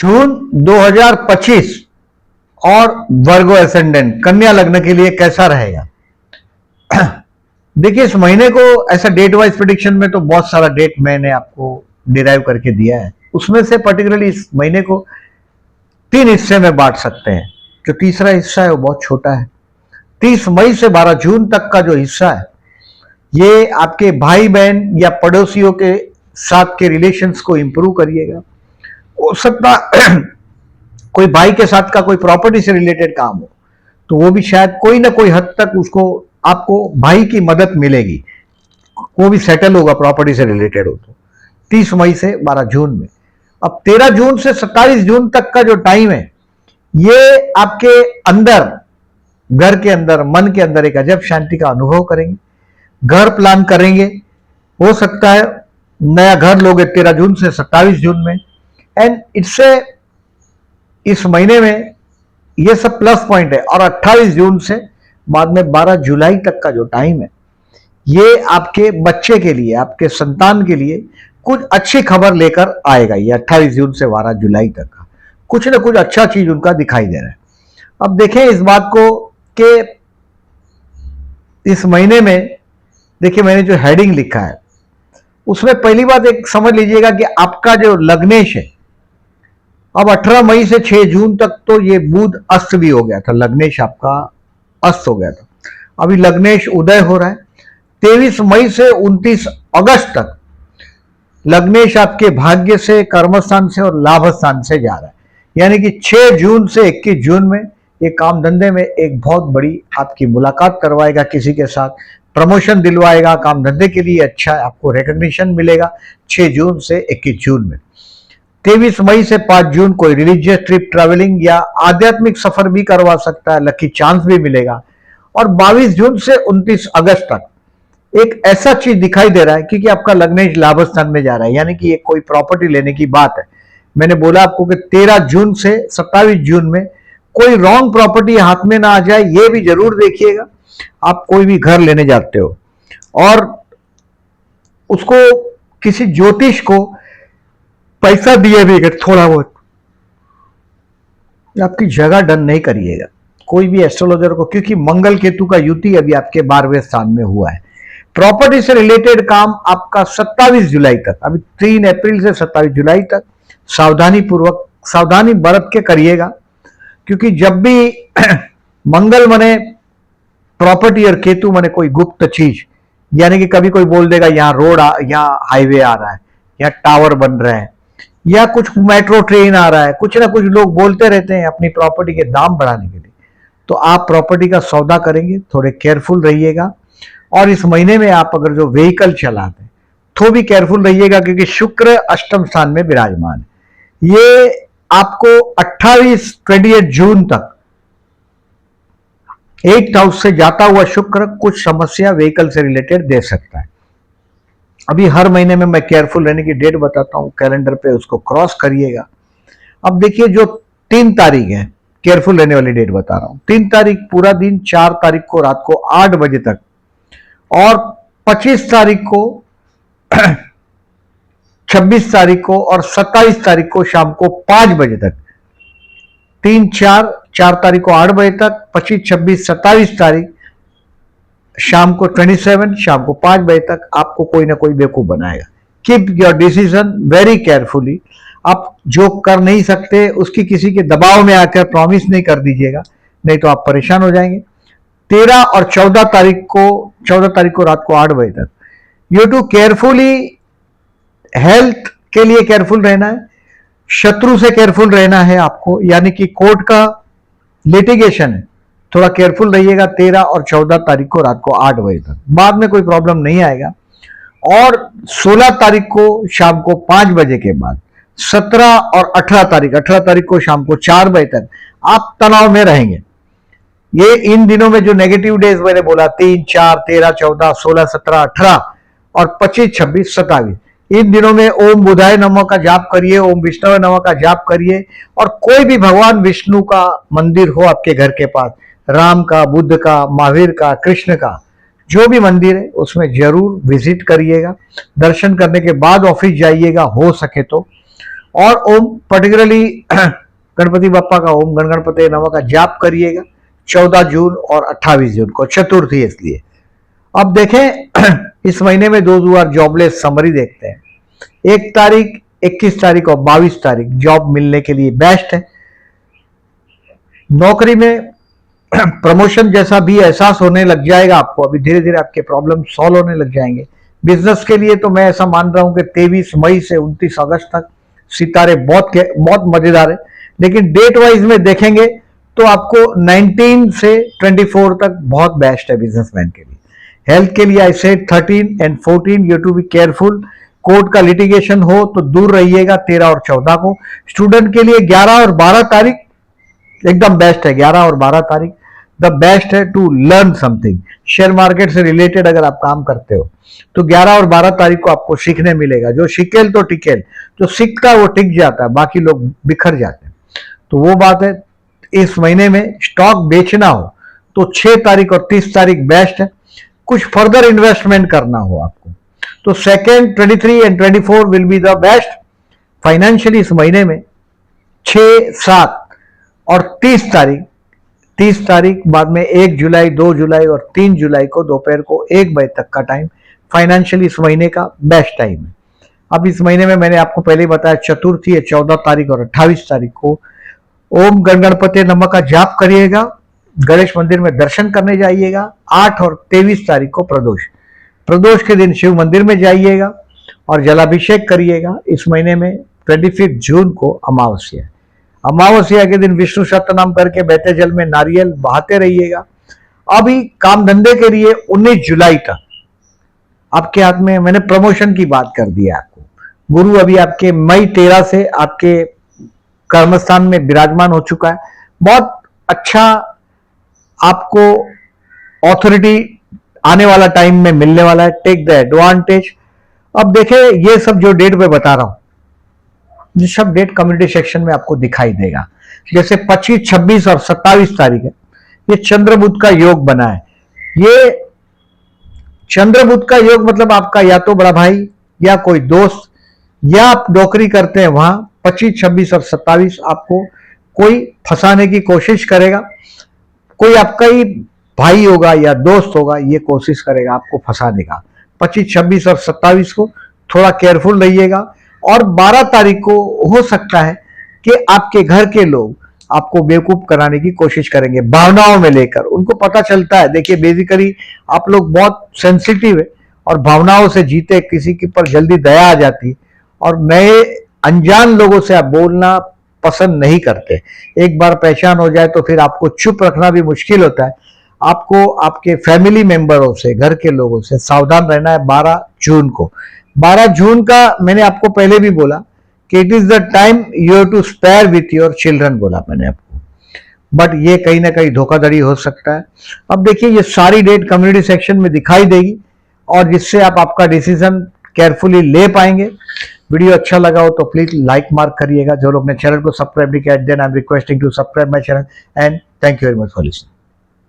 जून 2025 और वर्गो एसेंडेंट कन्या लग्न के लिए कैसा रहेगा। देखिए, इस महीने को ऐसा डेट वाइज प्रेडिक्शन में तो बहुत सारा डेट मैंने आपको डिराइव करके दिया है। उसमें से पर्टिकुलरली इस महीने को 3 हिस्से में बांट सकते हैं। जो तीसरा हिस्सा है वो बहुत छोटा है। 30 मई से 12 जून तक का जो हिस्सा है ये आपके भाई बहन या पड़ोसियों के साथ के रिलेशंस को इंप्रूव करिएगा। हो सकता कोई भाई के साथ का कोई प्रॉपर्टी से रिलेटेड काम हो तो वो भी शायद कोई ना कोई हद तक उसको आपको भाई की मदद मिलेगी, वो भी सेटल होगा प्रॉपर्टी से रिलेटेड हो तो 30 मई से 12 जून में। अब 13 जून से 27 जून तक का जो टाइम है ये आपके अंदर, घर के अंदर, मन के अंदर एक अजब शांति का अनुभव करेंगे। घर प्लान करेंगे, हो सकता है नया घर लोगे 13 जून से 27 जून में। एंड इससे इस महीने में ये सब प्लस पॉइंट है। और 28 जून से बाद में 12 जुलाई तक का जो टाइम है ये आपके बच्चे के लिए, आपके संतान के लिए कुछ अच्छी खबर लेकर आएगा। ये 28 जून से 12 जुलाई तक का कुछ ना कुछ अच्छा चीज उनका दिखाई दे रहा है। अब देखें इस बात को कि इस महीने में, देखिए मैंने जो हेडिंग लिखा है उसमें पहली बात एक समझ लीजिएगा कि आपका जो लग्नेश है, अब 18 मई से 6 जून तक तो ये बुध अस्त भी हो गया था, लग्नेश आपका अस्त हो गया था। अभी लग्नेश उदय हो रहा है। 23 मई से 29 अगस्त तक लग्नेश आपके भाग्य से, कर्मस्थान से और लाभ स्थान से जा रहा है। यानी कि 6 जून से 21 जून में ये काम धंधे में एक बहुत बड़ी आपकी मुलाकात करवाएगा, किसी के साथ प्रमोशन दिलवाएगा, काम धंधे के लिए अच्छा है, आपको रिकॉग्निशन मिलेगा 6 जून से 21 जून में। 23 मई से 5 जून कोई रिलीजियस ट्रिप, ट्रैवलिंग या आध्यात्मिक सफर भी करवा सकता है, लकी चांस भी मिलेगा। और 22 जून से 29 अगस्त तक एक ऐसा चीज दिखाई दे रहा है क्योंकि आपका लग्नेश लाभ स्थान में जा रहा है, यानी कि ये कोई प्रॉपर्टी लेने की बात है। मैंने बोला आपको कि 13 जून से 27 जून में कोई रॉन्ग प्रॉपर्टी हाथ में ना आ जाए, ये भी जरूर देखिएगा। आप कोई भी घर लेने जाते हो और उसको किसी ज्योतिष को पैसा दिए भी अगर थोड़ा बहुत, आपकी जगह डन नहीं करिएगा कोई भी एस्ट्रोलॉजर को, क्योंकि मंगल केतु का युति अभी आपके 12वें स्थान में हुआ है। प्रॉपर्टी से रिलेटेड काम आपका 27 जुलाई तक, अभी 3 अप्रैल से 27 जुलाई तक सावधानी पूर्वक, सावधानी बरत के करिएगा। क्योंकि जब भी मंगल मने प्रॉपर्टी और केतु मने कोई गुप्त चीज, यानी कि कभी कोई बोल देगा यहां रोड, यहां हाईवे आ रहा है, यहां टावर बन रहे हैं, या कुछ मेट्रो ट्रेन आ रहा है, कुछ ना कुछ लोग बोलते रहते हैं अपनी प्रॉपर्टी के दाम बढ़ाने के लिए। तो आप प्रॉपर्टी का सौदा करेंगे, थोड़े केयरफुल रहिएगा। और इस महीने में आप अगर जो व्हीकल चलाते हैं तो भी केयरफुल रहिएगा, क्योंकि शुक्र अष्टम स्थान में विराजमान है। ये आपको 28 जून तक 8th हाउस से जाता हुआ शुक्र कुछ समस्या व्हीकल से रिलेटेड दे सकता है। अभी हर महीने में मैं केयरफुल रहने की डेट बताता हूं कैलेंडर पे, उसको क्रॉस करिएगा। अब देखिए जो 3 तारीख है, केयरफुल रहने वाली डेट बता रहा हूं। 3 तारीख पूरा दिन, 4 तारीख को रात को 8 बजे तक, और 25 तारीख को 26 तारीख को और 27 तारीख को शाम को 5 बजे तक। 3, 4 तारीख को 8 बजे तक, 25, 26, 27 तारीख शाम को 27 शाम को 5 बजे तक आपको कोई ना कोई बेवकूफ बनाएगा। Keep your decision very carefully. आप जो कर नहीं सकते उसकी किसी के दबाव में आकर प्रॉमिस नहीं कर दीजिएगा, नहीं तो आप परेशान हो जाएंगे। 13 और 14 तारीख को रात को 8 बजे तक यू टू केयरफुली, हेल्थ के लिए केयरफुल रहना है, शत्रु से केयरफुल रहना है आपको, यानी कि कोर्ट का लिटिगेशन है, थोड़ा केयरफुल रहिएगा 13 और 14 तारीख को रात को 8 बजे तक। बाद में कोई प्रॉब्लम नहीं आएगा। और 16 तारीख को शाम को 5 बजे के बाद, 17 और 18 तारीख को शाम को 4 बजे तक आप तनाव में रहेंगे। ये इन दिनों में जो नेगेटिव डेज मैंने बोला 3, 4, 13, 14, 16, 17, 18 और 25, 26, 27, इन दिनों में ओम बुधाय नमः का जाप करिए, ओम विष्णु नमः का जाप करिए। और कोई भी भगवान विष्णु का मंदिर हो आपके घर के पास, राम का, बुद्ध का, महावीर का, कृष्ण का, जो भी मंदिर है उसमें जरूर विजिट करिएगा। दर्शन करने के बाद ऑफिस जाइएगा हो सके तो। और ओम पर्टिकुलरली गणपति बप्पा का ओम गण गणपति नमः का जाप करिएगा 14 जून और 28 जून को, चतुर्थी इसलिए। अब देखें इस महीने में 2 जॉबलेस समरी देखते हैं। 1 तारीख, 21 तारीख और 22 तारीख जॉब मिलने के लिए बेस्ट है। नौकरी में प्रमोशन जैसा भी एहसास होने लग जाएगा आपको, अभी धीरे धीरे आपके प्रॉब्लम सॉल्व होने लग जाएंगे। बिजनेस के लिए तो मैं ऐसा मान रहा हूं कि 23 मई से 29 अगस्त तक सितारे बहुत मजेदार है, लेकिन डेट वाइज में देखेंगे तो आपको 19 से 24 तक बहुत बेस्ट है बिजनेसमैन के लिए। हेल्थ के लिए I said 13 and 14 you to be careful. Court का लिटिगेशन हो तो दूर रहिएगा 13 और 14 को। स्टूडेंट के लिए 11 और 12 तारीख एकदम बेस्ट है। 11 और 12 तारीख द बेस्ट है to learn something. Share market से रिलेटेड अगर आप काम करते हो तो 11 और 12 तारीख को आपको सीखने मिलेगा। जो शिकेल तो टिकेल, जो सीखता है वो टिक जाता है, बाकी लोग बिखर जाते हैं। तो वो बात है। इस महीने में स्टॉक बेचना हो तो 6 तारीख और 30 तारीख बेस्ट है। कुछ फर्दर इन्वेस्टमेंट करना हो आपको तो 2nd, 23 and 24 will be the best. Financially इस महीने में 6, 7 और 30 तारीख बाद में 1 जुलाई, 2 जुलाई और 3 जुलाई को दोपहर को 1 बजे तक का टाइम फाइनेंशियली इस महीने का बेस्ट टाइम है। अब इस महीने में मैंने आपको पहले ही बताया चतुर्थी है 14 तारीख और 28 तारीख को। ओम गण गणपति नमः का जाप करिएगा, गणेश मंदिर में दर्शन करने जाइएगा। 8 और 23 तारीख को प्रदोष के दिन शिव मंदिर में जाइएगा और जलाभिषेक करिएगा। इस महीने में 25 जून को अमावस्या है। अमावस्या के दिन विष्णु सहस्त्र नाम करके बहते जल में नारियल बहाते रहिएगा। अभी काम धंधे के लिए 19 जुलाई तक आपके हाथ में, मैंने प्रमोशन की बात कर दी है आपको। गुरु अभी आपके मई 13 से आपके कर्मस्थान में विराजमान हो चुका है। बहुत अच्छा आपको ऑथोरिटी आने वाला टाइम में मिलने वाला है। Take the advantage. अब देखें ये सब जो डेट पे बता रहा हूं, ये सब डेट कम्युनिटी सेक्शन में आपको दिखाई देगा। जैसे 25, 26 और 27 तारीख है, ये चंद्र बुध का योग बना है। ये चंद्र बुध का योग मतलब आपका या तो बड़ा भाई या कोई दोस्त या आप नौकरी करते हैं वहां 25, 26 और 27 आपको कोई फंसाने की कोशिश करेगा। कोई आपका ही भाई होगा या दोस्त होगा, ये कोशिश करेगा आपको फंसाने का। 25, 26 और 27 को थोड़ा केयरफुल रहिएगा। और 12 तारीख को हो सकता है कि आपके घर के लोग आपको बेवकूफ कराने की कोशिश करेंगे भावनाओं में लेकर। उनको पता चलता है, देखिए बेसिकली आप लोग बहुत सेंसिटिव है और भावनाओं से जीते, किसी के पर जल्दी दया आ जाती और नए अनजान लोगों से आप बोलना पसंद नहीं करते। एक बार पहचान हो जाए तो फिर आपको चुप रखना भी मुश्किल होता है। आपको आपके फैमिली मेंबरों से, घर के लोगों से सावधान रहना है। 12 जून को, 12 जून का मैंने आपको पहले भी बोला कि it is the time you have to spare with your children, बोला मैंने आपको। बट ये कहीं ना कहीं धोखाधड़ी हो सकता है। अब देखिए ये सारी डेट कम्युनिटी सेक्शन में दिखाई देगी और जिससे आप आपका डिसीजन केयरफुली ले पाएंगे। वीडियो अच्छा लगा हो तो प्लीज लाइक मार्क करिएगा। जो लोग ने चैनल को सब्सक्राइब नहीं किया, then I am requesting to subscribe my channel and thank you very much for listening.